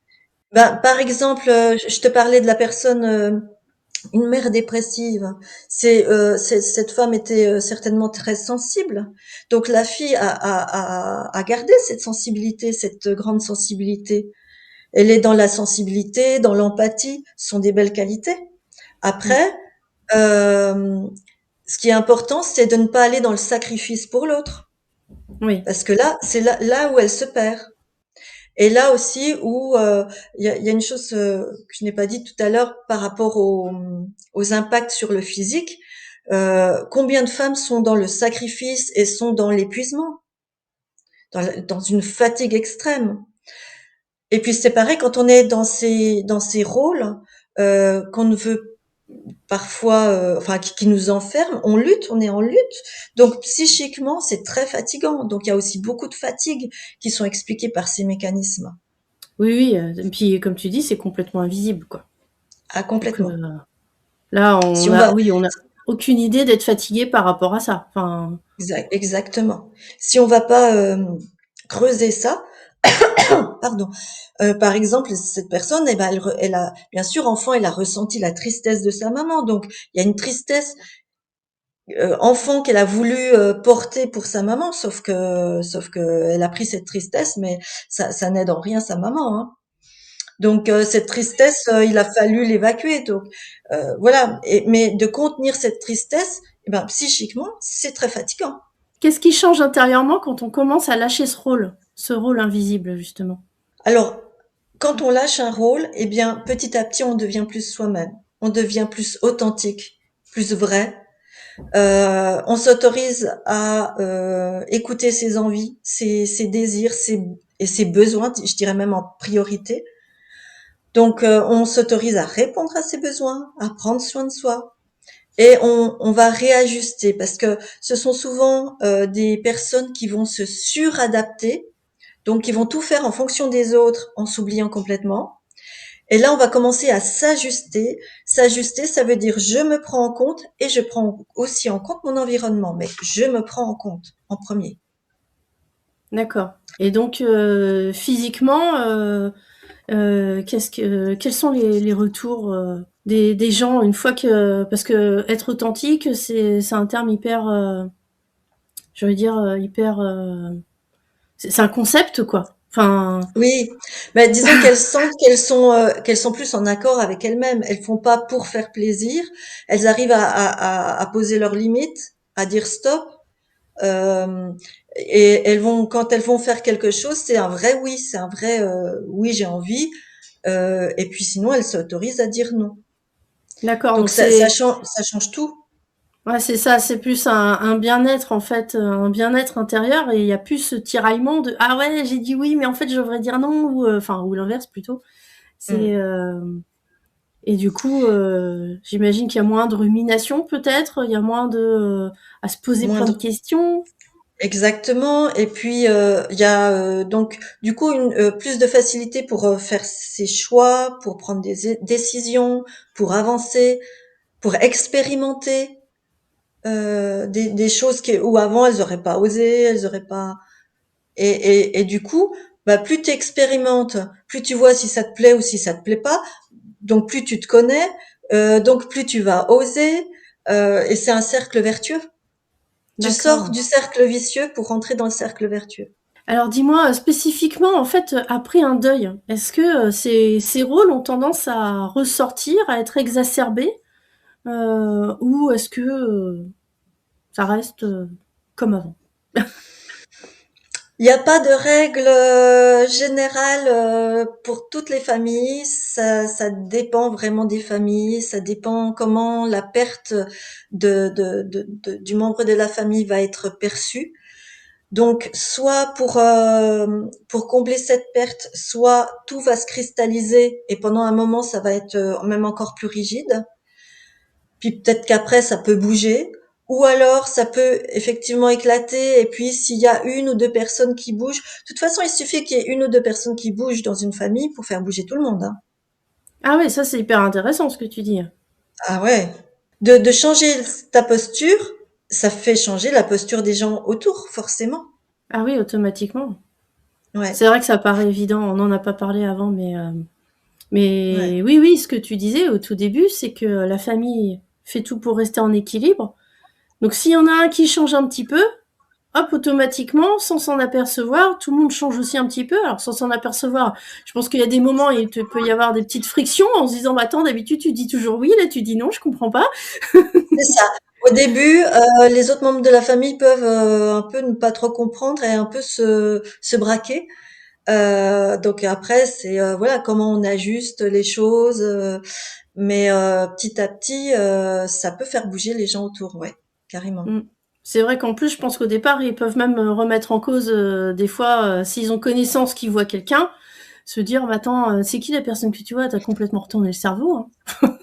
Ben, par exemple, je te parlais de la personne, une mère dépressive. Cette femme était certainement très sensible. Donc la fille a gardé cette sensibilité, cette grande sensibilité. Elle est dans la sensibilité, dans l'empathie, ce sont des belles qualités. mm, Après, euh, ce qui est important, c'est de ne pas aller dans le sacrifice pour l'autre. oui, Parce que là, c'est là où elle se perd. Et là aussi où il y a une chose que je n'ai pas dit tout à l'heure par rapport aux impacts sur le physique. Combien de femmes sont dans le sacrifice et sont dans l'épuisement, dans une fatigue extrême. Et puis c'est pareil quand on est dans ces rôles qu'on ne veut. parfois, enfin qui nous enferme, on lutte, on est en lutte. Donc psychiquement, c'est très fatigant. Donc il y a aussi beaucoup de fatigue qui sont expliquées par ces mécanismes. Oui, oui, et puis comme tu dis, c'est complètement invisible, quoi. Ah Donc complètement. là, Si on va on a aucune idée d'être fatigué par rapport à ça. Enfin, exactement. Si on va pas creuser ça, pardon. Par exemple, cette personne, eh ben, elle a, bien sûr, enfant, elle a ressenti la tristesse de sa maman. Donc, il y a une tristesse enfant qu'elle a voulu porter pour sa maman, sauf que elle a pris cette tristesse, mais ça n'aide en rien sa maman, hein. Donc, cette tristesse, il a fallu l'évacuer. Donc, voilà. Mais de contenir cette tristesse, eh ben, psychiquement, c'est très fatigant. qu'est-ce qui change intérieurement quand on commence à lâcher ce rôle invisible, justement? Alors, quand on lâche un rôle, eh bien, petit à petit, on devient plus soi-même. On devient plus authentique, plus vrai. On s'autorise à écouter ses envies, ses désirs, et ses besoins, je dirais même en priorité. Donc, on s'autorise à répondre à ses besoins, à prendre soin de soi. Et on va réajuster parce que ce sont souvent des personnes qui vont se suradapter, donc qui vont tout faire en fonction des autres en s'oubliant complètement. Et là, on va commencer à s'ajuster. S'ajuster, ça veut dire je me prends en compte et je prends aussi en compte mon environnement, mais je me prends en compte en premier. D'accord. Et donc, physiquement, quels sont les retours des gens une fois que, parce que être authentique, c'est un terme hyper, je veux dire, hyper, c'est un concept, quoi. Enfin, Oui, mais disons qu'elles sentent qu'elles sont plus en accord avec elles-mêmes. Elles font pas pour faire plaisir. Elles arrivent à poser leurs limites, à dire stop. Euh, et elles vont, quand elles vont faire quelque chose, c'est un vrai oui, c'est un vrai oui, j'ai envie. Et puis sinon, elles s'autorisent à dire non. d'accord. Donc Donc c'est, ça change tout. ouais, c'est ça. C'est plus un bien-être en fait, un bien-être intérieur, et il y a plus ce tiraillement de ah ouais, j'ai dit oui, mais en fait je devrais dire non, ou enfin ou l'inverse plutôt. C'est Mm. et du coup, j'imagine qu'il y a moins de rumination peut-être, il y a moins de à se poser plein de Moindre. questions. Exactement. Et puis il y a donc du coup plus de facilité pour faire ses choix, pour prendre des décisions, pour avancer, pour expérimenter des choses où avant elles auraient pas osé, elles auraient pas. Et du coup, bah plus tu expérimentes, plus tu vois si ça te plaît ou si ça te plaît pas. Donc plus tu te connais, donc plus tu vas oser. Et c'est un cercle vertueux. Tu sors D'accord. du cercle vicieux pour rentrer dans le cercle vertueux. Alors dis-moi, spécifiquement, en fait, après un deuil, est-ce que ces rôles ont tendance à ressortir, à être exacerbés, ou est-ce que ça reste comme avant? Il n'y a pas de règle générale pour toutes les familles. Ça dépend vraiment des familles. Ça dépend comment la perte du membre de la famille va être perçue. Donc, soit pour combler cette perte, soit tout va se cristalliser et pendant un moment, ça va être même encore plus rigide. Puis peut-être qu'après, ça peut bouger. Ou alors, ça peut effectivement éclater. Et puis, s'il y a une ou deux personnes qui bougent, de toute façon, il suffit qu'il y ait une ou deux personnes qui bougent dans une famille pour faire bouger tout le monde, hein. Ah oui, ça c'est hyper intéressant ce que tu dis. Ah ouais. De changer ta posture, ça fait changer la posture des gens autour, forcément. Ah oui, automatiquement. Ouais, C'est vrai que ça paraît évident, on n'en a pas parlé avant, ouais. mais oui, oui, ce que tu disais au tout début, c'est que la famille fait tout pour rester en équilibre. Donc s'il y en a un qui change un petit peu, hop, automatiquement, sans s'en apercevoir, tout le monde change aussi un petit peu. Alors, sans s'en apercevoir, je pense qu'il y a des moments où il peut y avoir des petites frictions en se disant, bah attends, d'habitude, tu dis toujours oui, là, tu dis non, je comprends pas. C'est ça. Au début, les autres membres de la famille peuvent un peu ne pas trop comprendre et un peu se braquer. Donc après, c'est voilà comment on ajuste les choses, mais petit à petit, ça peut faire bouger les gens autour, ouais, carrément. Mm. C'est vrai qu'en plus, je pense qu'au départ, ils peuvent même remettre en cause, des fois, s'ils ont connaissance qu'ils voient quelqu'un, se dire, bah attends, c'est qui la personne que tu vois? T'as complètement retourné le cerveau, hein.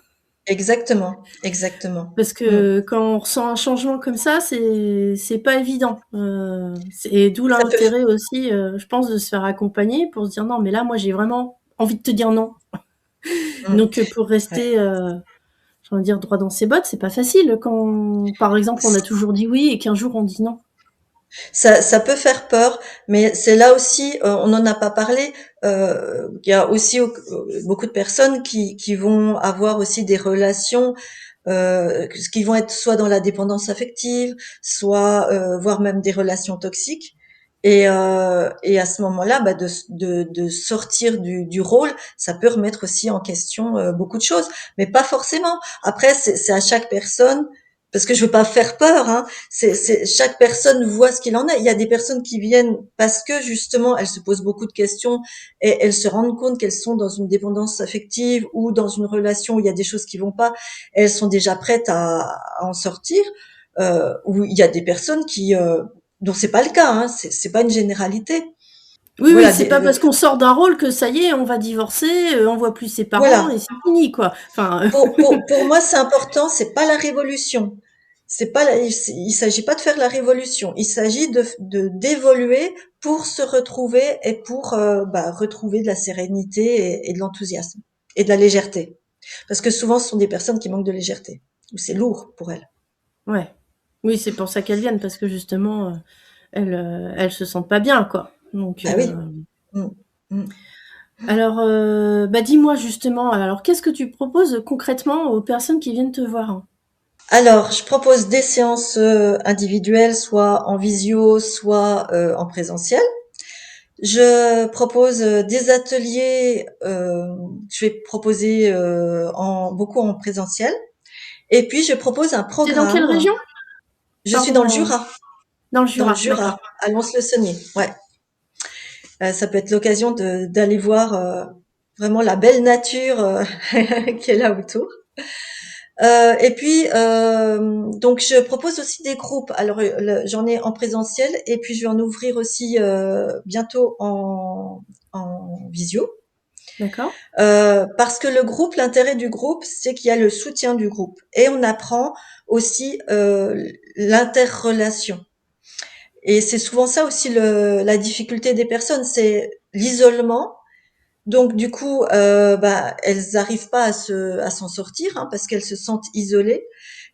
Exactement, exactement. Parce Mmh. que quand on ressent un changement comme ça, c'est pas évident. Et d'où Ça peut l'intérêt aussi, je pense, de se faire accompagner pour se dire non, mais là, moi, j'ai vraiment envie de te dire non. mmh, Donc, pour ouais. rester, j'ai envie de dire droit dans ses bottes, c'est pas facile quand, par exemple, on a toujours dit oui et qu'un jour on dit non. Ça peut faire peur, mais c'est là aussi, on n'en a pas parlé. Il y a aussi beaucoup de personnes qui vont avoir aussi des relations qui vont être soit dans la dépendance affective, soit voire même des relations toxiques. Et à ce moment-là, bah, de sortir du rôle, ça peut remettre aussi en question beaucoup de choses, mais pas forcément. Après, c'est à chaque personne, parce que je veux pas faire peur, hein. Chaque personne voit ce qu'il en est. Il y a des personnes qui viennent parce que justement elles se posent beaucoup de questions et elles se rendent compte qu'elles sont dans une dépendance affective ou dans une relation où il y a des choses qui vont pas, et elles sont déjà prêtes à en sortir. Ou il y a des personnes dont c'est pas le cas, hein. C'est pas une généralité. Oui, oui, Voilà, c'est pas parce qu'on sort d'un rôle que ça y est, on va divorcer, on voit plus ses parents et voilà. c'est fini, quoi. Enfin, Pour moi, c'est important. C'est pas la révolution. C'est pas il s'agit pas de faire la révolution. Il s'agit d'évoluer pour se retrouver et pour bah, retrouver de la sérénité et de l'enthousiasme et de la légèreté. Parce que souvent, ce sont des personnes qui manquent de légèreté ou c'est lourd pour elles. ouais. Oui, c'est pour ça qu'elles viennent parce que justement, elles se sentent pas bien, quoi. Donc, Bah oui. Mm. Mm. alors, bah, dis-moi justement, alors qu'est-ce que tu proposes concrètement aux personnes qui viennent te voir, hein? Alors, je propose des séances individuelles, soit en visio, soit en présentiel. Je propose des ateliers, je vais proposer beaucoup en présentiel. Et puis, je propose un C'est dans quelle programme. région? Je suis dans le Pardon, Jura, dans le dans le Jura, Jura, d'accord. à Lons-le-Saunier. Ouais, ça peut être l'occasion d'aller voir vraiment la belle nature qui est là autour. Et puis, donc, je propose aussi des groupes. Alors, j'en ai en présentiel et puis je vais en ouvrir aussi bientôt en visio. D'accord. Parce que le groupe, l'intérêt du groupe, c'est qu'il y a le soutien du groupe et on apprend aussi l'interrelation. Et c'est souvent ça aussi la difficulté des personnes, c'est l'isolement. Donc du coup, bah, elles n'arrivent pas à s'en sortir hein, parce qu'elles se sentent isolées.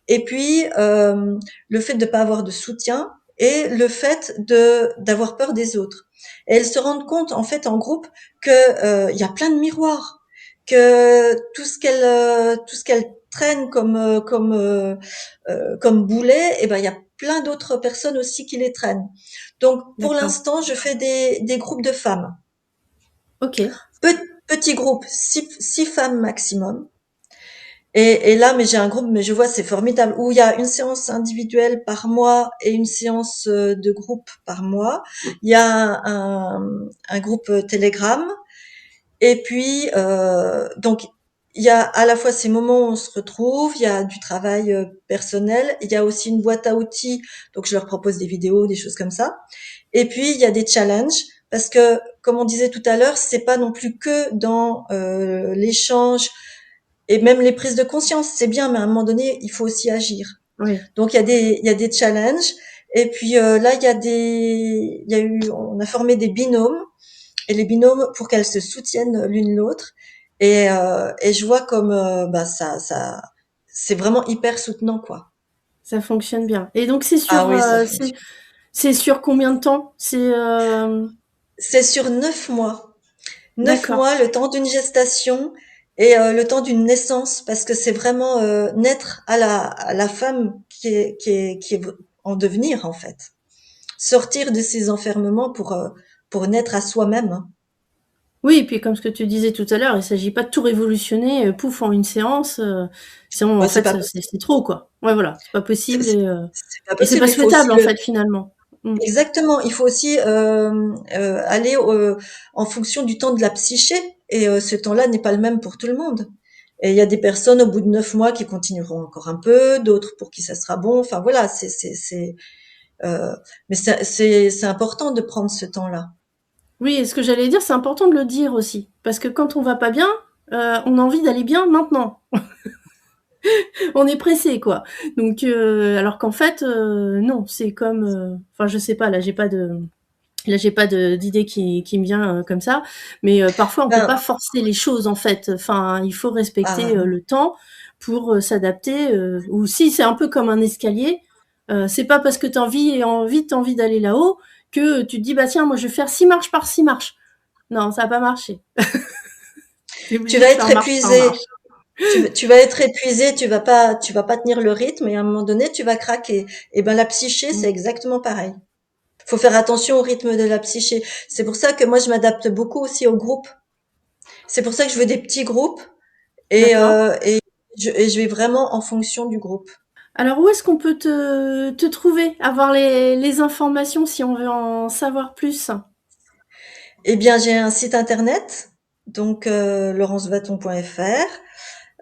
Et puis le fait de ne pas avoir de soutien et le fait de d'avoir peur des autres. Et elles se rendent compte en fait en groupe que il y a plein de miroirs, que tout ce qu'elles traînent comme boulet, et ben il y a plein d'autres personnes aussi qui les traînent. Donc pour D'accord. l'instant, je fais des groupes de femmes. OK. Petit groupe, six femmes maximum. Et là, mais j'ai un groupe, mais je vois, c'est formidable, où il y a une séance individuelle par mois et une séance de groupe par mois. Il y a un groupe Telegram. Et puis, donc, il y a à la fois ces moments où on se retrouve, il y a du travail personnel, il y a aussi une boîte à outils, donc je leur propose des vidéos, des choses comme ça. Et puis, il y a des challenges, parce que, comme on disait tout à l'heure, c'est pas non plus que dans l'échange et même les prises de conscience, c'est bien, mais à un moment donné, il faut aussi agir. Oui. Donc il y a des challenges. Et puis là, il y a eu, on a formé des binômes et les binômes pour qu'elles se soutiennent l'une l'autre. Et je vois comme bah c'est vraiment hyper soutenant quoi. Ça fonctionne bien. Et donc c'est Ah sur, oui, ça c'est fonctionne. c'est sur combien de temps? C'est sur 9 mois. Neuf D'accord, mois, le temps d'une gestation et le temps d'une naissance, parce que c'est vraiment naître à la femme qui est en devenir en fait. Sortir de ses enfermements pour naître à soi-même, hein. oui, et puis comme ce que tu disais tout à l'heure, il s'agit pas de tout révolutionner, pouf, en une séance, sinon en Bah, c'est fait pas c'est possible. trop, quoi. Ouais, voilà, c'est pas C'est possible c'est- c'est pas et c'est possible. pas Il faut aussi souhaitable en fait finalement. Mmh. exactement. Il faut aussi aller en fonction du temps de la psyché. Et ce temps-là n'est pas le même pour tout le monde. Et il y a des personnes au bout de 9 mois qui continueront encore un peu, d'autres pour qui ça sera bon. Enfin voilà, Euh, mais c'est important de prendre ce temps-là. Oui, et ce que j'allais dire, c'est important de le dire aussi, parce que quand on va pas bien, on a envie d'aller bien maintenant. On est pressé, quoi. Donc, alors qu'en fait, non, c'est comme, enfin, je sais pas, là, j'ai pas d'idée qui me vient comme ça, mais parfois on peut Ben, pas forcer les choses en fait. Enfin, il faut respecter ah, le temps pour s'adapter. Ou si c'est un peu comme un escalier, c'est pas parce que t'as envie d'aller là-haut que tu te dis bah tiens moi je vais faire 6 marches par 6 marches. Non, ça va pas marcher. T'es tu obligé vas de être faire marche par épuisé. marche. Tu vas être épuisé, tu vas pas tenir le rythme et à un moment donné, tu vas craquer. Et ben, la psyché, c'est Mm. exactement pareil. Faut faire attention au rythme de la psyché. C'est pour ça que moi, je m'adapte beaucoup aussi au groupe. C'est pour ça que je veux des petits groupes et, D'accord. je vais vraiment en fonction du groupe. Alors où est-ce qu'on peut te trouver, avoir les informations si on veut en savoir plus? Eh bien, j'ai un site internet, donc laurencevaton.fr.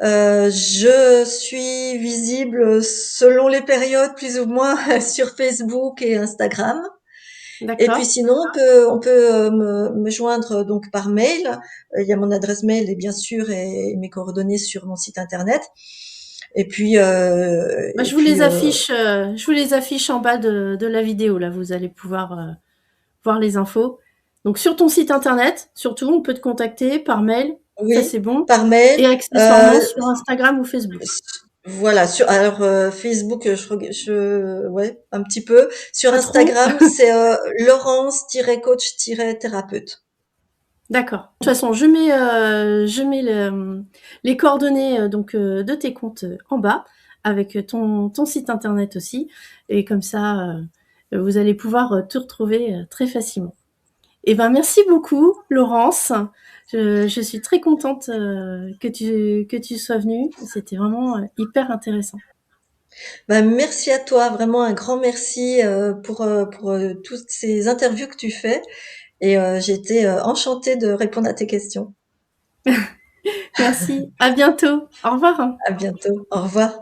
Je suis visible selon les périodes, plus ou moins, sur Facebook et Instagram. Et puis D'accord. sinon, on peut me joindre donc par mail. Il y a mon adresse mail et bien sûr et mes coordonnées sur mon site internet. Bah, Et puis je vous les affiche en bas de la vidéo. Là, vous allez pouvoir voir les infos. Donc, sur ton site internet, surtout, on peut te contacter par mail. Ça, oui, c'est bon. par mail. Et accessoirement sur Instagram ou Facebook. Voilà, alors Facebook, ouais, un petit peu. Sur Pas trop. Instagram, c'est Laurence-coach-thérapeute. D'accord. De toute façon, je mets les coordonnées donc de tes comptes en bas avec ton site internet aussi. Et comme ça, vous allez pouvoir te retrouver très facilement. Eh ben, merci beaucoup, Laurence. Je suis très contente que tu sois venue. C'était vraiment hyper intéressant. Bah, merci à toi, vraiment un grand merci pour toutes ces interviews que tu fais. Et j'ai été enchantée de répondre à tes questions. Merci. À bientôt. Au revoir. À bientôt. Au revoir.